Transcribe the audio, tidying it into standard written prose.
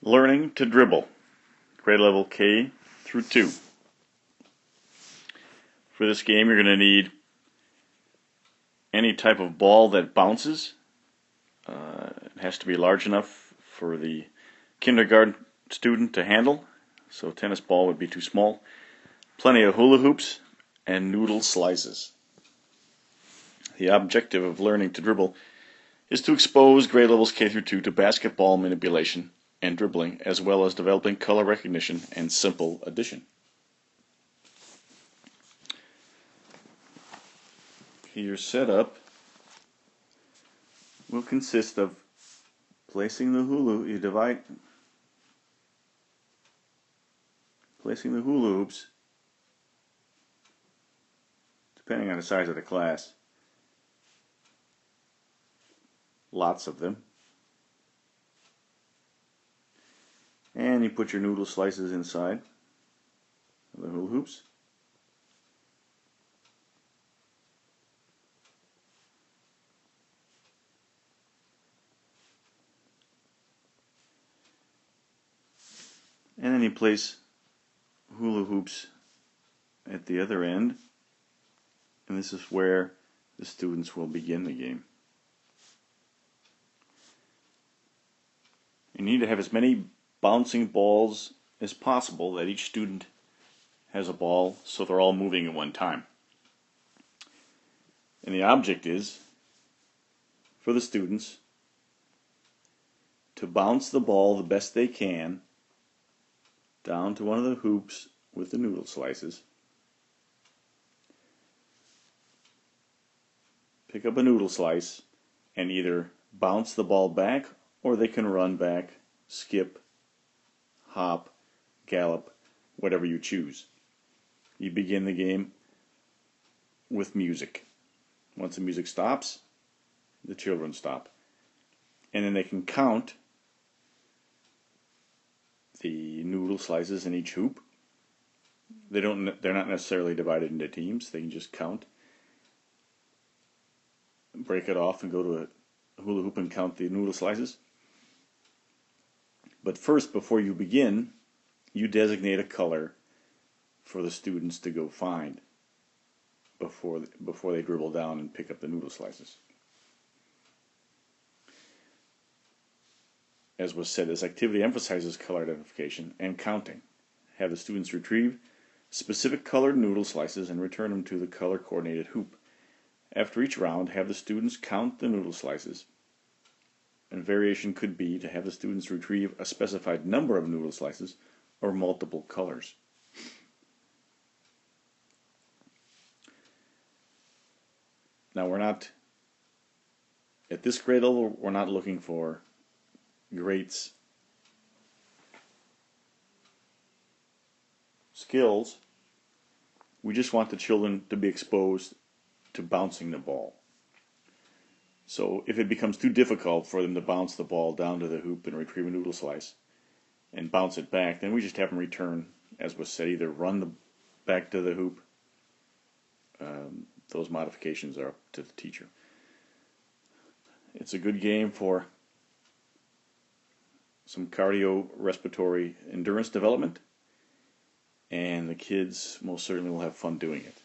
Learning to dribble, grade level K through 2. For this game, you're going to need any type of ball that bounces. It has to be large enough for the kindergarten student to handle, so a tennis ball would be too small. Plenty of hula hoops and noodle slices. The objective of learning to dribble is to expose grade levels K through 2 to basketball manipulation and dribbling, as well as developing color recognition and simple addition. Your setup will consist of placing the hula hoops, depending on the size of the class, lots of them, and you put your noodle slices inside of the hula hoops. And then you place hula hoops at the other end, and this is where the students will begin the game. You need to have as many bouncing balls as possible, that each student has a ball, so they're all moving at one time. And the object is for the students to bounce the ball the best they can down to one of the hoops with the noodle slices. Pick up a noodle slice and either bounce the ball back, or they can run back, skip, hop, gallop, whatever you choose. You begin the game with music. Once the music stops, the children stop. And then they can count the noodle slices in each hoop. They're not necessarily divided into teams. They can just count, break it off, and go to a hula hoop and count the noodle slices. But first, before you begin, you designate a color for the students to go find before they dribble down and pick up the noodle slices. As was said, this activity emphasizes color identification and counting. Have the students retrieve specific colored noodle slices and return them to the color-coordinated hoop. After each round, have the students count the noodle slices. And variation could be to have the students retrieve a specified number of noodle slices or multiple colors. Now, at this grade level, we're not looking for great skills. We just want the children to be exposed to bouncing the ball. So if it becomes too difficult for them to bounce the ball down to the hoop and retrieve a noodle slice and bounce it back, then we just have them return, as was said, either run back to the hoop. Those modifications are up to the teacher. It's a good game for some cardiorespiratory endurance development, and the kids most certainly will have fun doing it.